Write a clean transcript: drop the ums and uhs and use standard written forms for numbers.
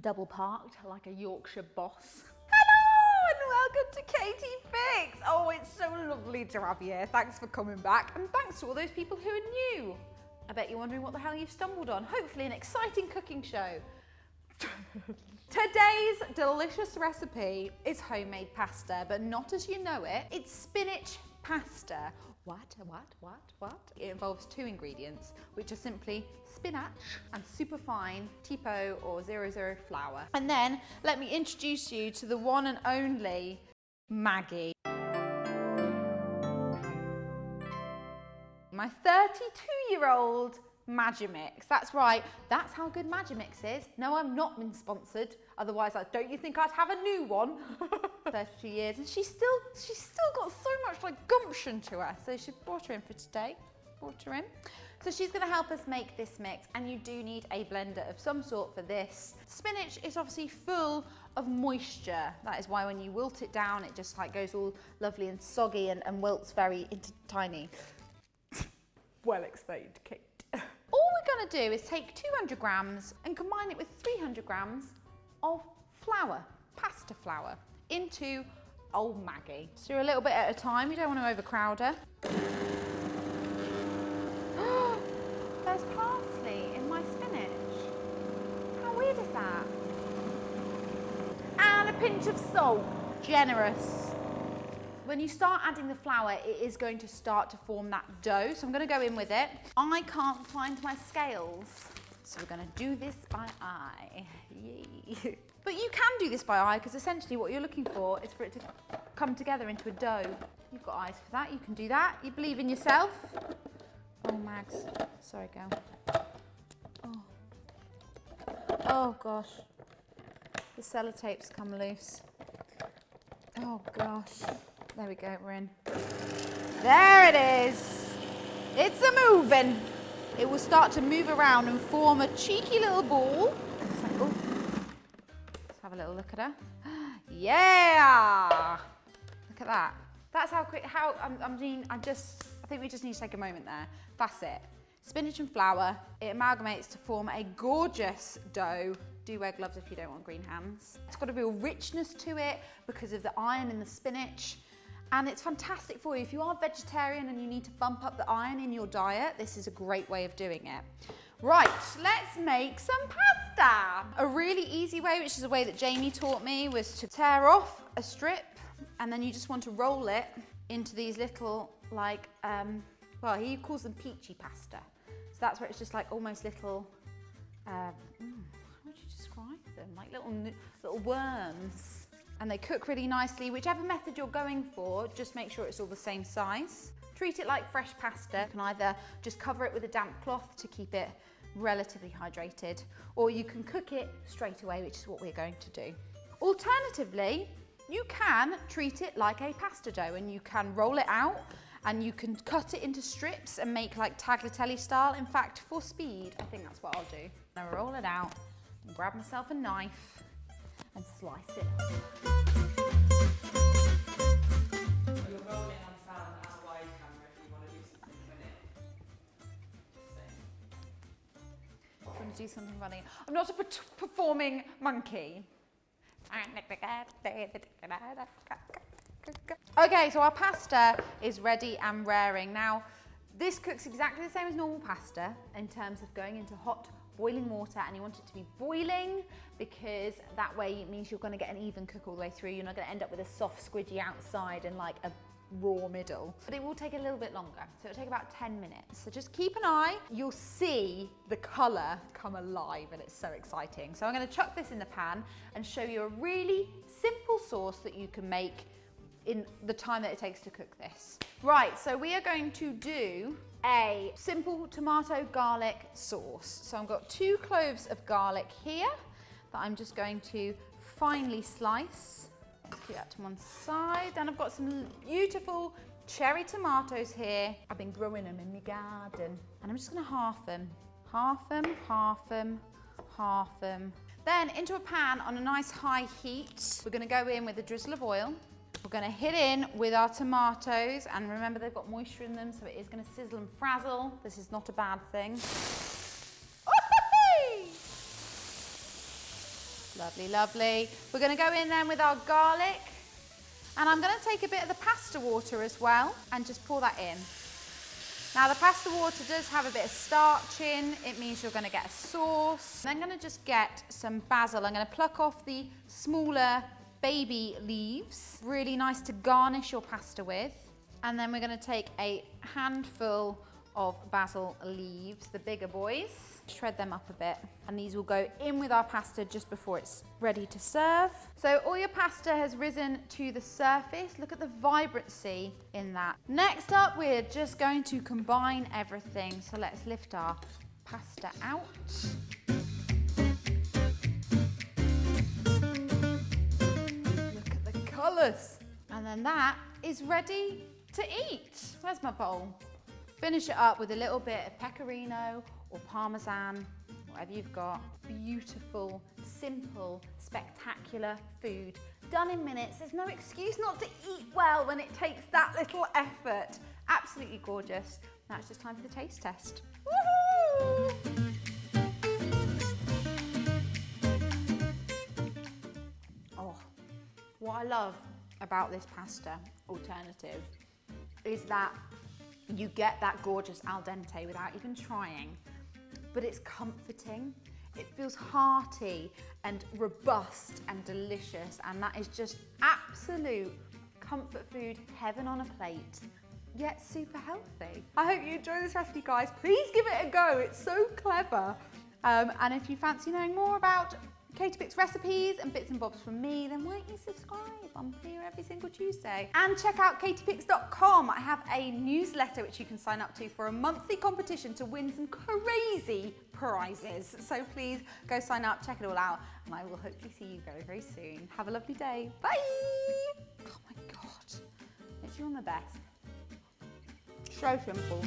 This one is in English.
double parked like a Yorkshire boss. Hello and welcome to Katie.Pix. Oh, it's so lovely to have you here. Thanks for coming back, and thanks to all those people who are new. I bet you're wondering what the hell you've stumbled on. Hopefully an exciting cooking show. Today's delicious recipe is homemade pasta, but not as you know it. It's spinach pasta. What? It involves 2 ingredients, which are simply spinach and superfine tipo or 00 flour. And then let me introduce you to the one and only Maggie. My 32-year-old Magimix. That's right, that's how good Magimix is. No, I'm not been sponsored. Otherwise, don't you think I'd have a new one? 32 years, and she's still got so much like gumption to her. So she brought her in for today. So she's going to help us make this mix, and you do need a blender of some sort for this. Spinach is obviously full of moisture. That is why when you wilt it down, it just like goes all lovely and soggy and wilts very into tiny. Well explained, Kate. All we're going to do is take 200 grams and combine it with 300 grams of flour, pasta flour, into old Maggie. So you're a little bit at a time, you don't want to overcrowd her. There's parsley in my spinach. How weird is that? And a pinch of salt, generous. When you start adding the flour, it is going to start to form that dough. So I'm going to go in with it. I can't find my scales, so we're going to do this by eye. Yay. But you can do this by eye, because essentially what you're looking for is for it to come together into a dough. You've got eyes for that, you can do that. You believe in yourself. Oh, Mags. Sorry, girl. Oh gosh. The sellotapes come loose. Oh gosh. There we go, we're in. There it is. It's a-moving. It will start to move around and form a cheeky little ball. Oh. Let's have a little look at her. Yeah! Look at that. That's how quick, I think we just need to take a moment there. That's it. Spinach and flour. It amalgamates to form a gorgeous dough. Do wear gloves if you don't want green hands. It's got a real richness to it because of the iron in the spinach. And it's fantastic for you. If you are vegetarian and you need to bump up the iron in your diet, this is a great way of doing it. Right, let's make some pasta. A really easy way, which is a way that Jamie taught me, was to tear off a strip, and then you just want to roll it into these little, like, well, he calls them peachy pasta. So that's where it's just like almost little, how would you describe them? Like little worms. And they cook really nicely. Whichever method you're going for, just make sure it's all the same size. Treat it like fresh pasta. You can either just cover it with a damp cloth to keep it relatively hydrated, or you can cook it straight away, which is what we're going to do. Alternatively, you can treat it like a pasta dough, and you can roll it out, and you can cut it into strips and make like tagliatelle style. In fact, for speed, I think that's what I'll do. I'm gonna roll it out and grab myself a knife and slice it. You're rolling on sound and a wide camera if you want to do something funny. I want to do something funny. I'm not a performing monkey. Okay, so our pasta is ready and raring. Now, this cooks exactly the same as normal pasta in terms of going into hot boiling water, and you want it to be boiling because that way it means you're going to get an even cook all the way through. You're not going to end up with a soft squidgy outside and like a raw middle. But it will take a little bit longer, so it'll take about 10 minutes. So just keep an eye. You'll see the colour come alive, and it's so exciting. So I'm going to chuck this in the pan and show you a really simple sauce that you can make in the time that it takes to cook this. Right, so we are going to do a simple tomato garlic sauce. So I've got 2 cloves of garlic here that I'm just going to finely slice. Put that to one side. Then I've got some beautiful cherry tomatoes here. I've been growing them in my garden. And I'm just gonna half them. Half them, half them, half them. Then into a pan on a nice high heat, we're gonna go in with a drizzle of oil. We're going to hit in with our tomatoes, and remember they've got moisture in them, so it is going to sizzle and frazzle. This is not a bad thing. Lovely, lovely. We're going to go in then with our garlic. And I'm going to take a bit of the pasta water as well and just pour that in. Now the pasta water does have a bit of starch in. It means you're going to get a sauce. I'm going to just get some basil. I'm going to pluck off the smaller baby leaves. Really nice to garnish your pasta with. And then we're going to take a handful of basil leaves, the bigger boys. Shred them up a bit. And these will go in with our pasta just before it's ready to serve. So all your pasta has risen to the surface. Look at the vibrancy in that. Next up, we're just going to combine everything. So let's lift our pasta out. Look at the colours. And then that is ready to eat. Where's my bowl? Finish it up with a little bit of pecorino or parmesan, whatever you've got. Beautiful, simple, spectacular food. Done in minutes. There's no excuse not to eat well when it takes that little effort. Absolutely gorgeous. Now it's just time for the taste test. Woohoo! Oh, what I love about this pasta alternative is that you get that gorgeous al dente without even trying, but it's comforting. It feels hearty and robust and delicious, and that is just absolute comfort food heaven on a plate, yet super healthy. I hope you enjoy this recipe, guys. Please give it a go. It's so clever. And if you fancy knowing more about Katie.Pix recipes and bits and bobs from me, then why don't you subscribe? I'm here every single Tuesday. And check out Katie.Pix.com. I have a newsletter which you can sign up to for a monthly competition to win some crazy prizes. So please go sign up, check it all out, and I will hopefully see you very, very soon. Have a lovely day. Bye! Oh my God. It's you on the best. So simple.